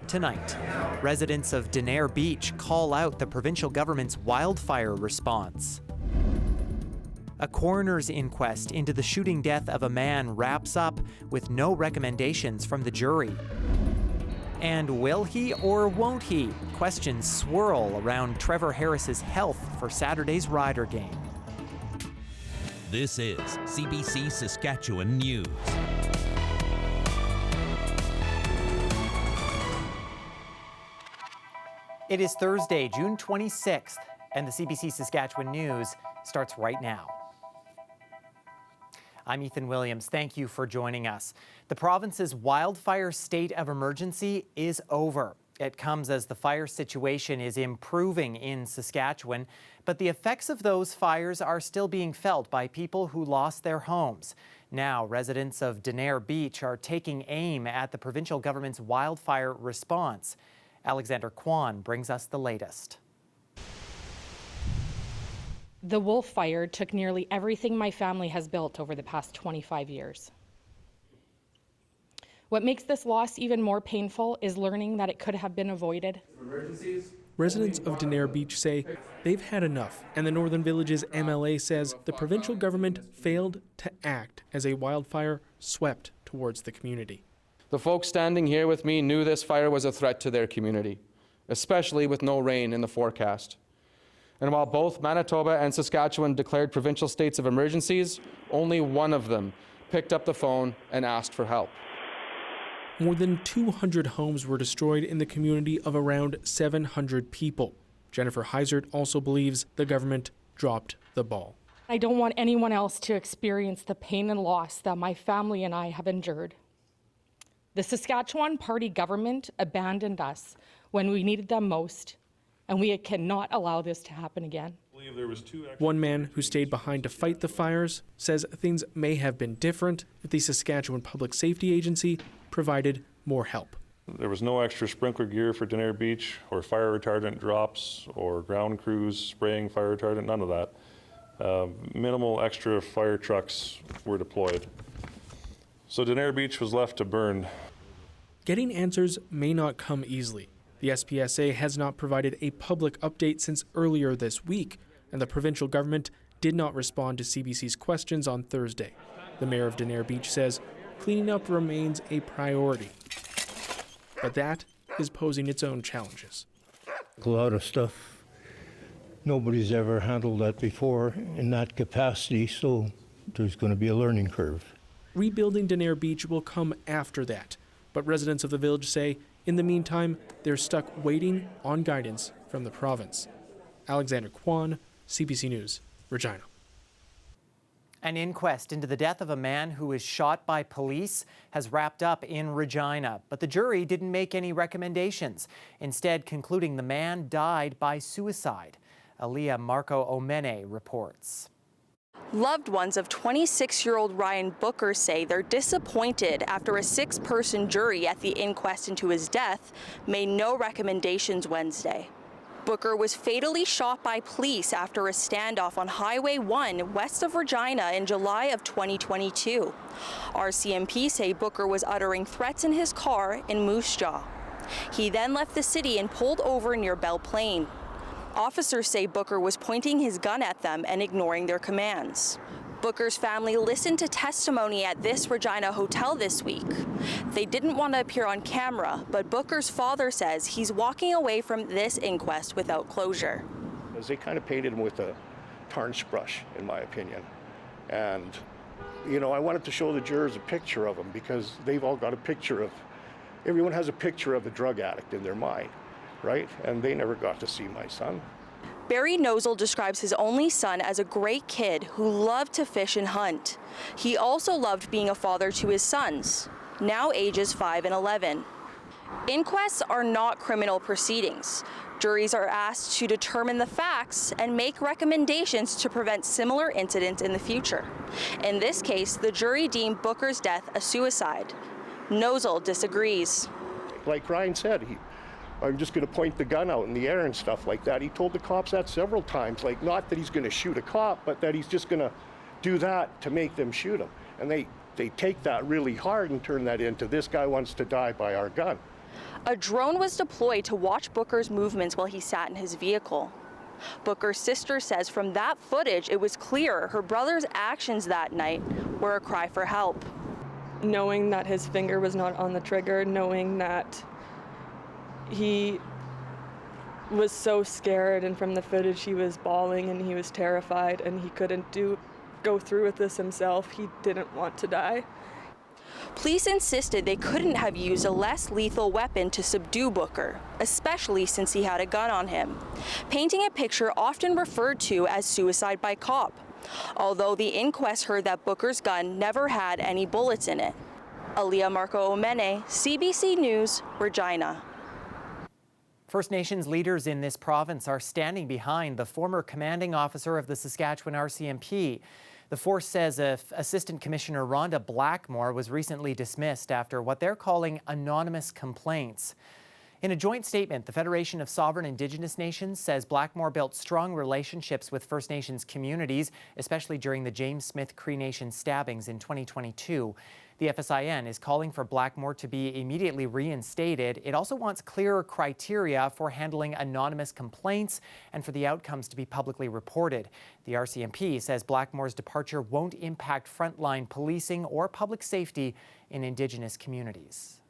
tonight. Residents of Denare Beach call out the provincial government's wildfire response. A coroner's inquest into the shooting death of a man wraps up with no recommendations from the jury. And will he or won't he? Questions swirl around Trevor Harris's health for Saturday's Rider game. This is CBC Saskatchewan News. It is Thursday, June 26th, and the CBC Saskatchewan News starts right now. I'm Ethan Williams. Thank you for joining us. The province's wildfire state of emergency is over. It comes as the fire situation is improving in Saskatchewan, but the effects of those fires are still being felt by people who lost their homes. Now, residents of Denare Beach are taking aim at the provincial government's wildfire response. Alexander Kwan brings us the latest. The wolf fire took nearly everything my family has built over the past 25 years. What makes this loss even more painful is learning that it could have been avoided. Residents of Denare Beach say they've had enough, and the Northern Village's MLA says the provincial government failed to act as a wildfire swept towards the community. The folks standing here with me knew this fire was a threat to their community, especially with no rain in the forecast. And while both Manitoba and Saskatchewan declared provincial states of emergencies, only one of them picked up the phone and asked for help. More than 200 homes were destroyed in the community of around 700 people. Jennifer Heisert also believes the government dropped the ball. I don't want anyone else to experience the pain and loss that my family and I have endured. The Saskatchewan Party government abandoned us when we needed them most, and we cannot allow this to happen again. One man who stayed behind to fight the fires says things may have been different if the Saskatchewan Public Safety Agency provided more help. There was no extra sprinkler gear for Denare Beach or fire retardant drops or ground crews spraying fire retardant, none of that. Minimal extra fire trucks were deployed. So Denare Beach was left to burn. Getting answers may not come easily. The SPSA has not provided a public update since earlier this week, and the provincial government did not respond to CBC's questions on Thursday. The mayor of Denare Beach says cleaning up remains a priority, but that is posing its own challenges. A lot of stuff. Nobody's ever handled that before in that capacity, so there's going to be a learning curve. Rebuilding Denare Beach will come after that, but residents of the village say in the meantime, they're stuck waiting on guidance from the province. Alexander Kwan, CBC News, Regina. An inquest into the death of a man who was shot by police has wrapped up in Regina, but the jury didn't make any recommendations, instead concluding the man died by suicide. Aaliyah Marco Omene reports. Loved ones of 26-year-old Ryan Booker say they're disappointed after a 6-person jury at the inquest into his death made no recommendations Wednesday. Booker was fatally shot by police after a standoff on Highway 1 west of Regina in July of 2022. RCMP say Booker was uttering threats in his car in Moose Jaw. He then left the city and pulled over near Belle Plaine. Officers say Booker was pointing his gun at them and ignoring their commands. Booker's family listened to testimony at this Regina hotel this week. They didn't want to appear on camera, but Booker's father says he's walking away from this inquest without closure. They kind of painted him with a tarnished brush, in my opinion. And, you know, I wanted to show the jurors a picture of him because they've all got a picture of, everyone has a picture of the drug addict in their mind, right? And they never got to see my son. Barry Nozel describes his only son as a great kid who loved to fish and hunt. He also loved being a father to his sons, now ages 5 and 11. Inquests are not criminal proceedings. Juries are asked to determine the facts and make recommendations to prevent similar incidents in the future. In this case, the jury deemed Booker's death a suicide. Nozel disagrees. Like Ryan said, I'm just going to point the gun out in the air and stuff like that. He told the cops that several times, like not that he's going to shoot a cop, but that he's just going to do that to make them shoot him. And they take that really hard and turn that into this guy wants to die by our gun. A drone was deployed to watch Booker's movements while he sat in his vehicle. Booker's sister says from that footage, it was clear her brother's actions that night were a cry for help. Knowing that his finger was not on the trigger, knowing that he was so scared, and from the footage he was bawling and he was terrified and he couldn't go through with this himself. He didn't want to die. Police insisted they couldn't have used a less lethal weapon to subdue Booker, especially since he had a gun on him, painting a picture often referred to as suicide by cop, although the inquest heard that Booker's gun never had any bullets in it. Aaliyah Marco Omene, CBC News, Regina. First Nations leaders in this province are standing behind the former commanding officer of the Saskatchewan RCMP. The force says Assistant Commissioner Rhonda Blackmore was recently dismissed after what they're calling anonymous complaints. In a joint statement, the Federation of Sovereign Indigenous Nations says Blackmore built strong relationships with First Nations communities, especially during the James Smith Cree Nation stabbings in 2022. The FSIN is calling for Blackmore to be immediately reinstated. It also wants clearer criteria for handling anonymous complaints and for the outcomes to be publicly reported. The RCMP says Blackmore's departure won't impact frontline policing or public safety in Indigenous communities.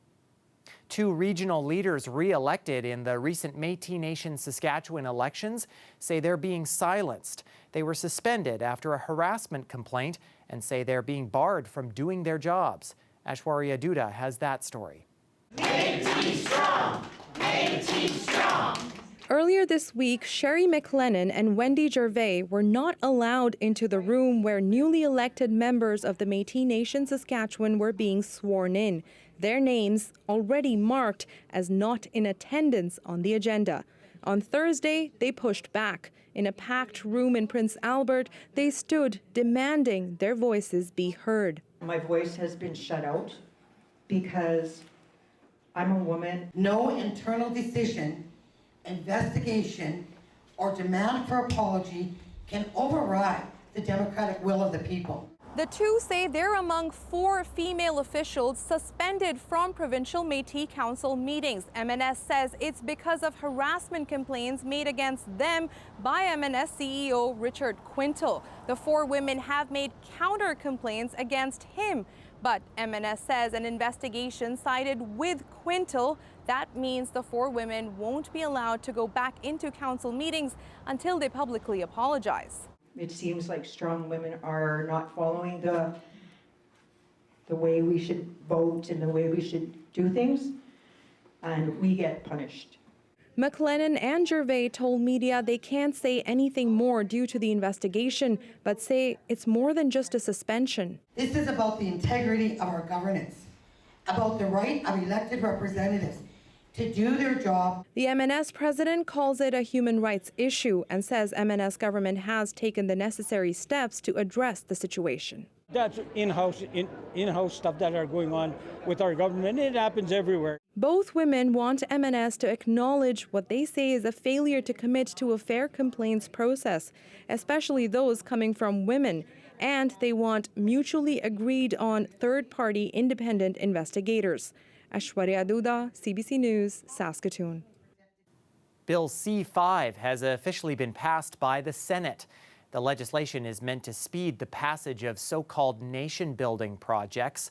2 regional leaders re-elected in the recent Métis Nation Saskatchewan elections say they're being silenced. They were suspended after a harassment complaint and say they're being barred from doing their jobs. Ashwarya Duda has that story. Métis strong! Métis strong! Earlier this week, Sherry McLennan and Wendy Gervais were not allowed into the room where newly elected members of the Métis Nation Saskatchewan were being sworn in. Their names already marked as not in attendance on the agenda. On Thursday, they pushed back. In a packed room in Prince Albert, they stood demanding their voices be heard. My voice has been shut out because I'm a woman. No internal decision, investigation, or demand for apology can override the democratic will of the people. The two say they're among 4 female officials suspended from provincial Métis Council meetings. MNS says it's because of harassment complaints made against them by MNS CEO Richard Quintal. The 4 women have made counter complaints against him, but MNS says an investigation sided with Quintal. That means the 4 women won't be allowed to go back into council meetings until they publicly apologize. It seems like strong women are not following the way we should vote and the way we should do things, and we get punished. McLennan and Gervais told media they can't say anything more due to the investigation, but say it's more than just a suspension. This is about the integrity of our governance, about the right of elected representatives to do their job. The MNS president calls it a human rights issue and says MNS government has taken the necessary steps to address the situation. That's in-house stuff that are going on with our government. It happens everywhere. Both women want MNS to acknowledge what they say is a failure to commit to a fair complaints process, especially those coming from women. And they want mutually agreed on third-party independent investigators. Ashwarya Duda, CBC News, Saskatoon. Bill C-5 has officially been passed by the Senate. The legislation is meant to speed the passage of so-called nation-building projects.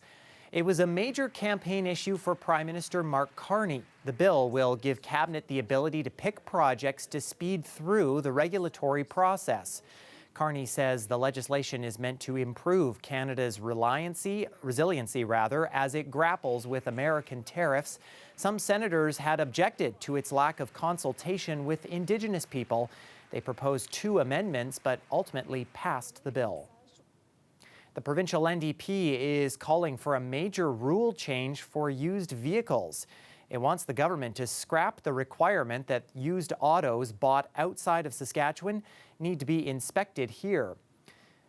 It was a major campaign issue for Prime Minister Mark Carney. The bill will give Cabinet the ability to pick projects to speed through the regulatory process. Carney says the legislation is meant to improve Canada's resiliency as it grapples with American tariffs. Some senators had objected to its lack of consultation with Indigenous people. They proposed 2 amendments, but ultimately passed the bill. The provincial NDP is calling for a major rule change for used vehicles. It wants the government to scrap the requirement that used autos bought outside of Saskatchewan need to be inspected here.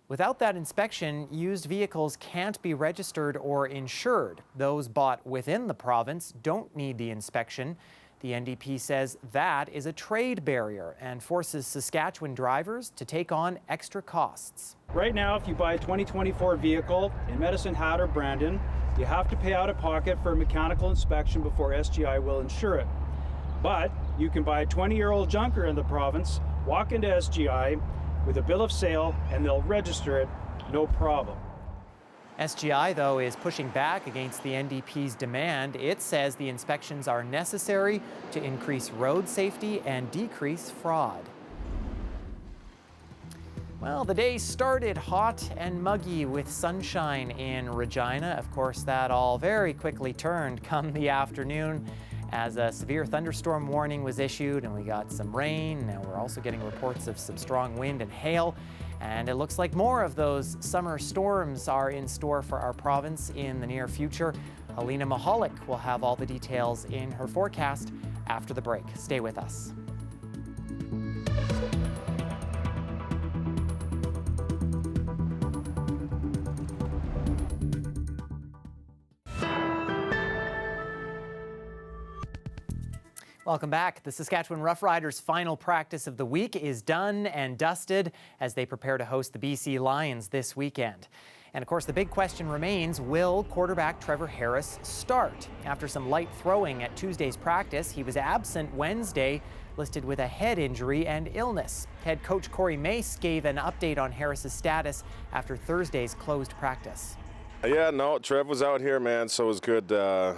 Without that inspection, used vehicles can't be registered or insured. Those bought within the province don't need the inspection. The NDP says that is a trade barrier and forces Saskatchewan drivers to take on extra costs. Right now, if you buy a 2024 vehicle in Medicine Hat or Brandon, You have to pay out of pocket for a mechanical inspection before SGI will insure it. But you can buy a 20-year-old junker in the province, walk into SGI with a bill of sale, and they'll register it, no problem. SGI, though, is pushing back against the NDP's demand. It says the inspections are necessary to increase road safety and decrease fraud. Well, the day started hot and muggy with sunshine in Regina. Of course, that all very quickly turned come the afternoon as a severe thunderstorm warning was issued, and we got some rain. Now we're also getting reports of some strong wind and hail. And it looks like more of those summer storms are in store for our province in the near future. Helena Mahalik will have all the details in her forecast after the break. Stay with us. Welcome back. The Saskatchewan Roughriders' final practice of the week is done and dusted as they prepare to host the BC Lions this weekend. And of course, the big question remains, will quarterback Trevor Harris start? After some light throwing at Tuesday's practice, he was absent Wednesday, listed with a head injury and illness. Head coach Corey Mace gave an update on Harris's status after Thursday's closed practice. Yeah, no, Trev was out here, man, so it was good, to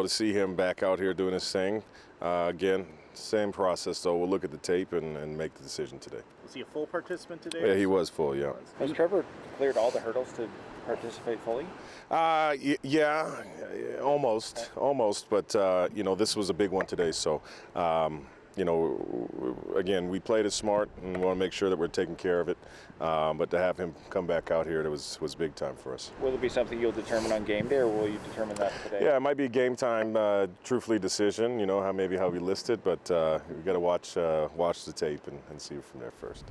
see him back out here doing his thing. Again, same process, though. We'll look at the tape and make the decision today. Was he a full participant today? Yeah, he was full, yeah. Has Trevor cleared all the hurdles to participate fully? Yeah, almost, but, this was a big one today, so, again, we played it smart and want to make sure that we're taking care of it, but to have him come back out here, it was big time for us. Will it be something you'll determine on game day, or will you determine that today? Yeah, it might be a game time, truthfully decision, how we list it, but we got to watch the tape and see it from there first.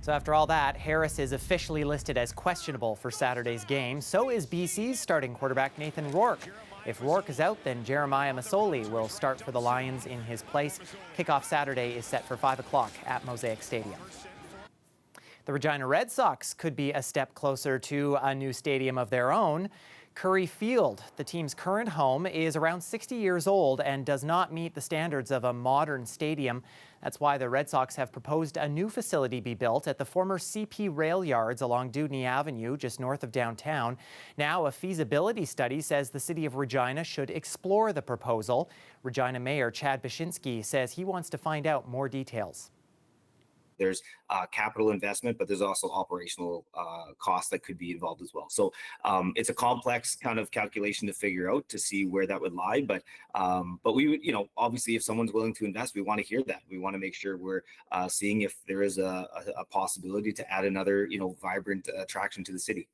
So after all that, Harris is officially listed as questionable for Saturday's game. So is BC's starting quarterback Nathan Rourke. If Rourke is out, then Jeremiah Masoli will start for the Lions in his place. Kickoff Saturday is set for 5 o'clock at Mosaic Stadium. The Regina Red Sox could be a step closer to a new stadium of their own. Curry Field, the team's current home, is around 60 years old and does not meet the standards of a modern stadium. That's why the Red Sox have proposed a new facility be built at the former CP rail yards along Dewdney Avenue, just north of downtown. Now, a feasibility study says the city of Regina should explore the proposal. Regina Mayor Chad Bashinsky says he wants to find out more details. There's capital investment, but there's also operational costs that could be involved as well. So it's a complex kind of calculation to figure out to see where that would lie. But we would, obviously, if someone's willing to invest, we want to hear that. We want to make sure we're seeing if there is a possibility to add another, vibrant attraction to the city.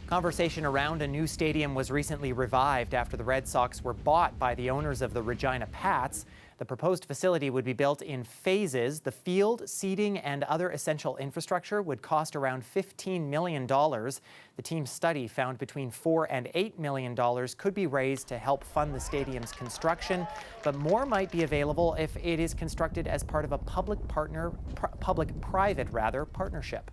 Conversation around a new stadium was recently revived after the Red Sox were bought by the owners of the Regina Pats. The proposed facility would be built in phases. The field, seating, and other essential infrastructure would cost around $15 million. The team's study found between $4 and $8 million could be raised to help fund the stadium's construction, but more might be available if it is constructed as part of a public-private partnership.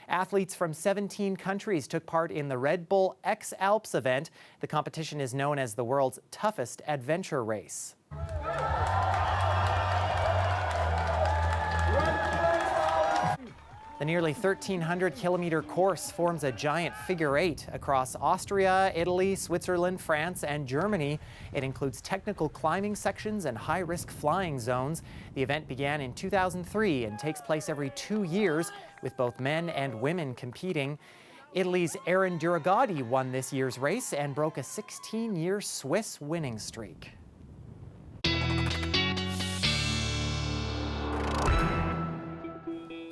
Athletes from 17 countries took part in the Red Bull X Alps event. The competition is known as the world's toughest adventure race. The nearly 1,300-kilometer course forms a giant figure eight across Austria, Italy, Switzerland, France, and Germany. It includes technical climbing sections and high-risk flying zones. The event began in 2003 and takes place every 2 years, with both men and women competing. Italy's Aaron Duragatti won this year's race and broke a 16-year Swiss winning streak.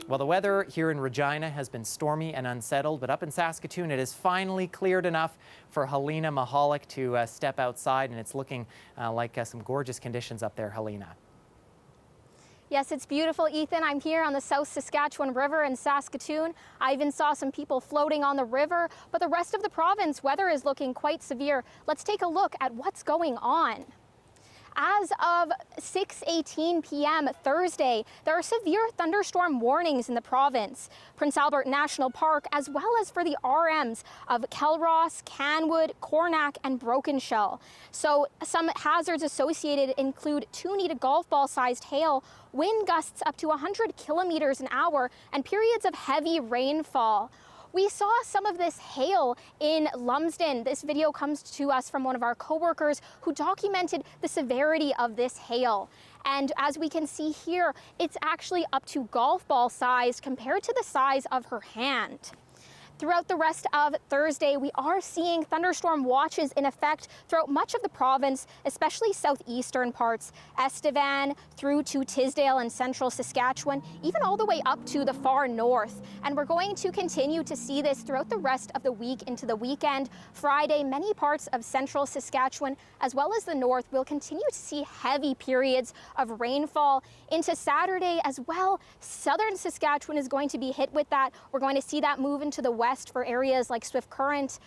Well, the weather here in Regina has been stormy and unsettled, but up in Saskatoon it is finally cleared enough for Helena Mahalik to step outside, and it's looking like some gorgeous conditions up there, Helena. Yes, it's beautiful, Ethan. I'm here on the South Saskatchewan River in Saskatoon. I even saw some people floating on the river, but the rest of the province, weather is looking quite severe. Let's take a look at what's going on. As of 6:18 p.m. Thursday, there are severe thunderstorm warnings in the province. Prince Albert National Park, as well as for the RMs of Kelross, Canwood, Cornack, and Broken Shell. So some hazards associated include 2 needed golf ball sized hail, wind gusts up to 100 kilometers an hour, and periods of heavy rainfall. We saw some of this hail in Lumsden. This video comes to us from one of our coworkers who documented the severity of this hail. And as we can see here, it's actually up to golf ball size compared to the size of her hand. Throughout the rest of Thursday, we are seeing thunderstorm watches in effect throughout much of the province, especially southeastern parts, Estevan through to Tisdale and central Saskatchewan, even all the way up to the far north. And we're going to continue to see this throughout the rest of the week into the weekend. Friday, many parts of central Saskatchewan, as well as the north, will continue to see heavy periods of rainfall. Into Saturday as well, southern Saskatchewan is going to be hit with that. We're going to see that move into the west for areas like Swift Current.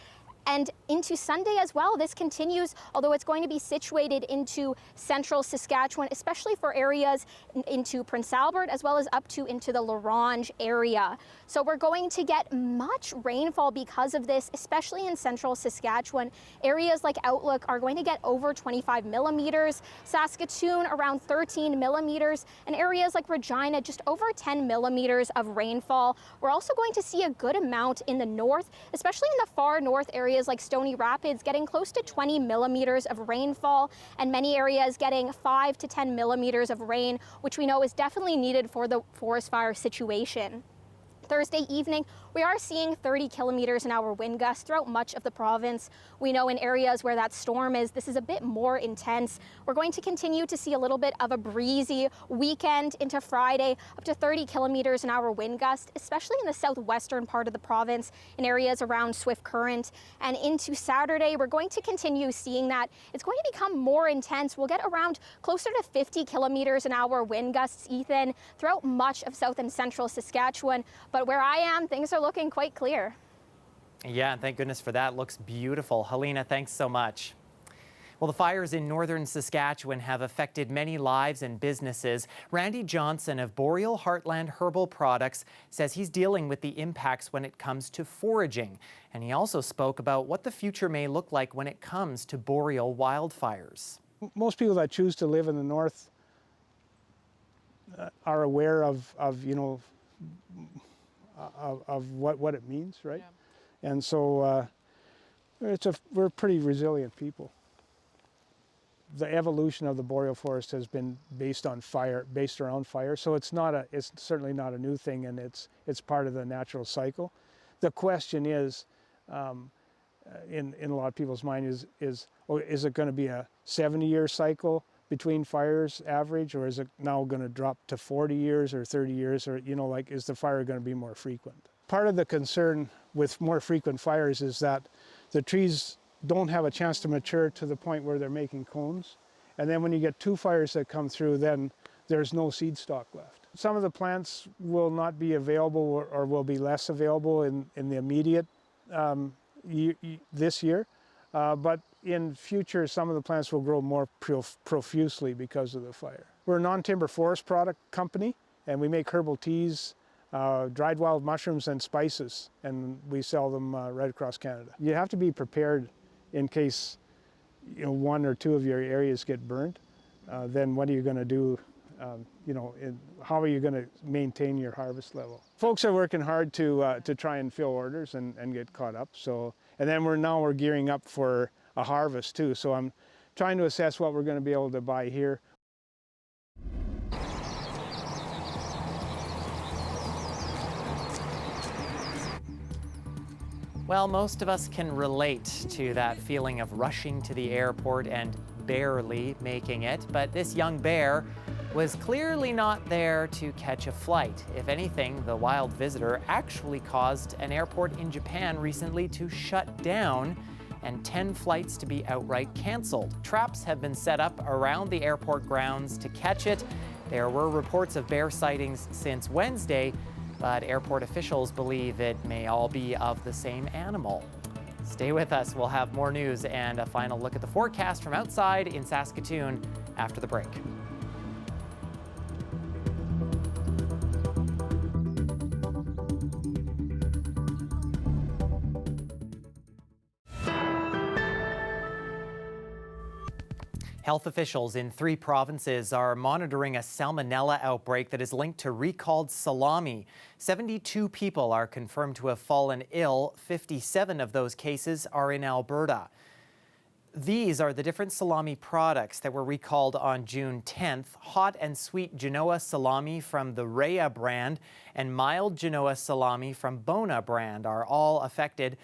And into Sunday as well, this continues, although it's going to be situated into central Saskatchewan, especially for areas into Prince Albert, as well as up to into the La Ronge area. So we're going to get much rainfall because of this, especially in central Saskatchewan. Areas like Outlook are going to get over 25 millimeters, Saskatoon around 13 millimeters, and areas like Regina just over 10 millimeters of rainfall. We're also going to see a good amount in the north, especially in the far north areas like Stony Rapids, getting close to 20 millimeters of rainfall, and many areas getting 5 to 10 millimeters of rain, which we know is definitely needed for the forest fire situation. Thursday evening, we are seeing 30 kilometers an hour wind gusts throughout much of the province. We know in areas where that storm is, this is a bit more intense. We're going to continue to see a little bit of a breezy weekend into Friday, up to 30 kilometers an hour wind gust, especially in the southwestern part of the province, in areas around Swift Current. And into Saturday, we're going to continue seeing that. It's going to become more intense. We'll get around closer to 50 kilometers an hour wind gusts, Ethan, throughout much of south and central Saskatchewan. But where I am, things are looking quite clear. Yeah, and thank goodness for that. Looks beautiful. Helena, thanks so much. Well, the fires in northern Saskatchewan have affected many lives and businesses. Randy Johnson of Boreal Heartland Herbal Products says he's dealing with the impacts when it comes to foraging. And he also spoke about what the future may look like when it comes to boreal wildfires. Most people that choose to live in the north are aware of what it means, right? Yeah. And so we're pretty resilient people. The evolution of the boreal forest has been based around fire. So it's certainly not a new thing, and it's part of the natural cycle. The question is, in a lot of people's mind is it going to be a 70-year cycle between fires average, or is it now going to drop to 40 years or 30 years, or is the fire going to be more frequent? Part of the concern with more frequent fires is that the trees don't have a chance to mature to the point where they're making cones, and then when you get 2 fires that come through, then there's no seed stock left. Some of the plants will not be available or will be less available in the immediate this year, but in future, some of the plants will grow more profusely because of the fire. We're a non-timber forest product company, and we make herbal teas, dried wild mushrooms, and spices, and we sell them right across Canada. You have to be prepared in case 1 or 2 of your areas get burned. Then what are you going to do? How are you going to maintain your harvest level? Folks are working hard to try and fill orders and get caught up. And then we're gearing up for a harvest too. So I'm trying to assess what we're going to be able to buy here. Well, most of us can relate to that feeling of rushing to the airport and barely making it, but this young bear was clearly not there to catch a flight. If anything, the wild visitor actually caused an airport in Japan recently to shut down and 10 flights to be outright canceled. Traps have been set up around the airport grounds to catch it. There were reports of bear sightings since Wednesday, but airport officials believe it may all be of the same animal. Stay with us. We'll have more news and a final look at the forecast from outside in Saskatoon after the break. Health officials in 3 provinces are monitoring a salmonella outbreak that is linked to recalled salami. 72 people are confirmed to have fallen ill. 57 of those cases are in Alberta. These are the different salami products that were recalled on June 10th. Hot and sweet Genoa salami from the Rhea brand and mild Genoa salami from Bona brand are all affected.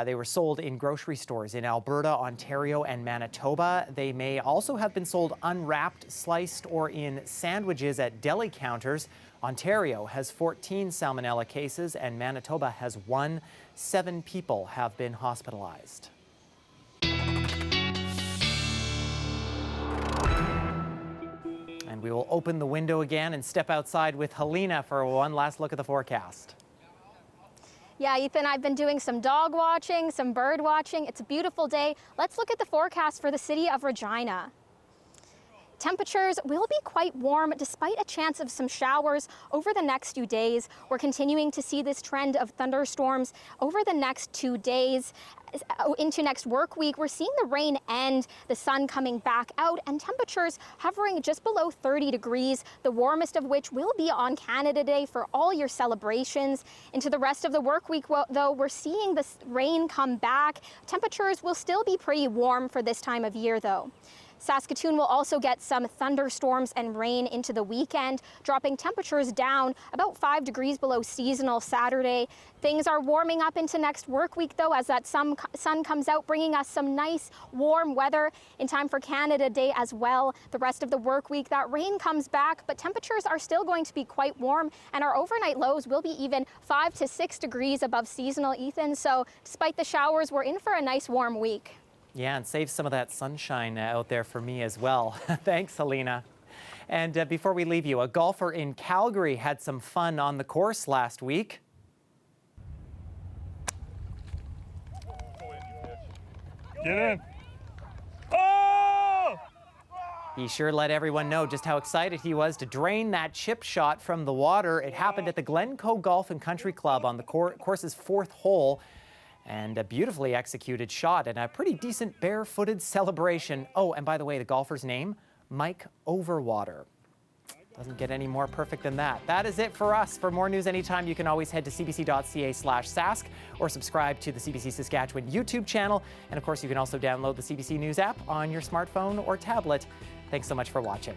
They were sold in grocery stores in Alberta, Ontario, and Manitoba. They may also have been sold unwrapped, sliced, or in sandwiches at deli counters. Ontario has 14 salmonella cases and Manitoba has 1. 7 people have been hospitalized. And we will open the window again and step outside with Helena for one last look at the forecast. Yeah, Ethan, I've been doing some dog watching, some bird watching. It's a beautiful day. Let's look at the forecast for the city of Regina. Temperatures will be quite warm despite a chance of some showers over the next few days. We're continuing to see this trend of thunderstorms over the next 2 days. Into next work week, we're seeing the rain end, the sun coming back out, and temperatures hovering just below 30 degrees, the warmest of which will be on Canada Day for all your celebrations. Into the rest of the work week, though, we're seeing the rain come back. Temperatures will still be pretty warm for this time of year, though. Saskatoon will also get some thunderstorms and rain into the weekend, dropping temperatures down about 5 degrees below seasonal Saturday. Things are warming up into next work week, though, as that sun comes out, bringing us some nice warm weather in time for Canada Day as well. The rest of the work week, that rain comes back, but temperatures are still going to be quite warm, and our overnight lows will be even 5 to 6 degrees above seasonal, Ethan. So despite the showers, we're in for a nice warm week. Yeah, and save some of that sunshine out there for me as well. Thanks, Helena. And before we leave you, a golfer in Calgary had some fun on the course last week. Get in. Oh! He sure let everyone know just how excited he was to drain that chip shot from the water. It happened at the Glencoe Golf and Country Club on the course's 4th hole. And a beautifully executed shot and a pretty decent barefooted celebration. Oh, and by the way, the golfer's name, Mike Overwater. Doesn't get any more perfect than that. That is it for us. For more news anytime, you can always head to cbc.ca/Sask or subscribe to the CBC Saskatchewan YouTube channel. And of course, you can also download the CBC News app on your smartphone or tablet. Thanks so much for watching.